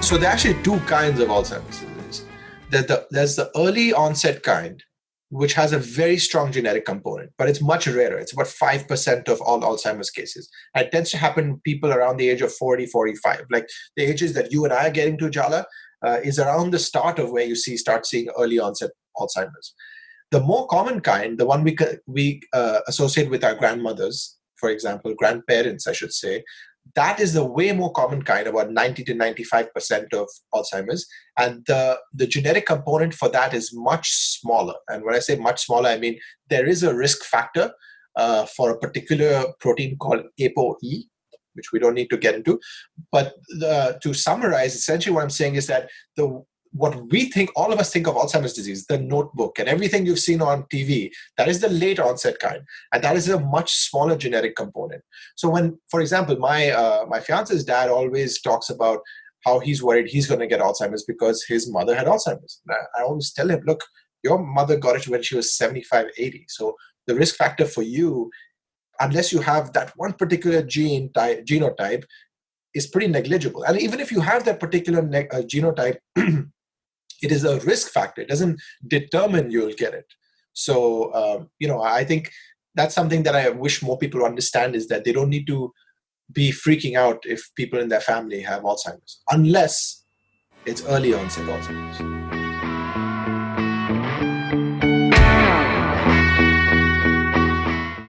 So there are actually two kinds of Alzheimer's disease. There's the early onset kind, which has a very strong genetic component, but it's much rarer. It's about 5% of all Alzheimer's cases. And it tends to happen in people around the age of 40, 45. Like the ages that you and I are getting to, Jala, is around the start of where you start seeing early onset Alzheimer's. The more common kind, the one we associate with our grandmothers, for example, grandparents, I should say, that is the way more common kind, about 90 to 95% of Alzheimer's. And the genetic component for that is much smaller. And when I say much smaller, I mean there is a risk factor for a particular protein called ApoE, which we don't need to get into. But to summarize, essentially what I'm saying is that what all of us think of Alzheimer's disease, the Notebook and everything you've seen on TV, that is the late onset kind. And that is a much smaller genetic component. So when, for example, my fiance's dad always talks about how he's worried he's going to get Alzheimer's because his mother had Alzheimer's. And I always tell him, look, your mother got it when she was 75, 80. So the risk factor for you, unless you have that one particular genotype, is pretty negligible. And even if you have that particular genotype, it is a risk factor. It doesn't determine you'll get it. So, I think that's something that I wish more people understand, is that they don't need to be freaking out if people in their family have Alzheimer's, unless it's early onset Alzheimer's.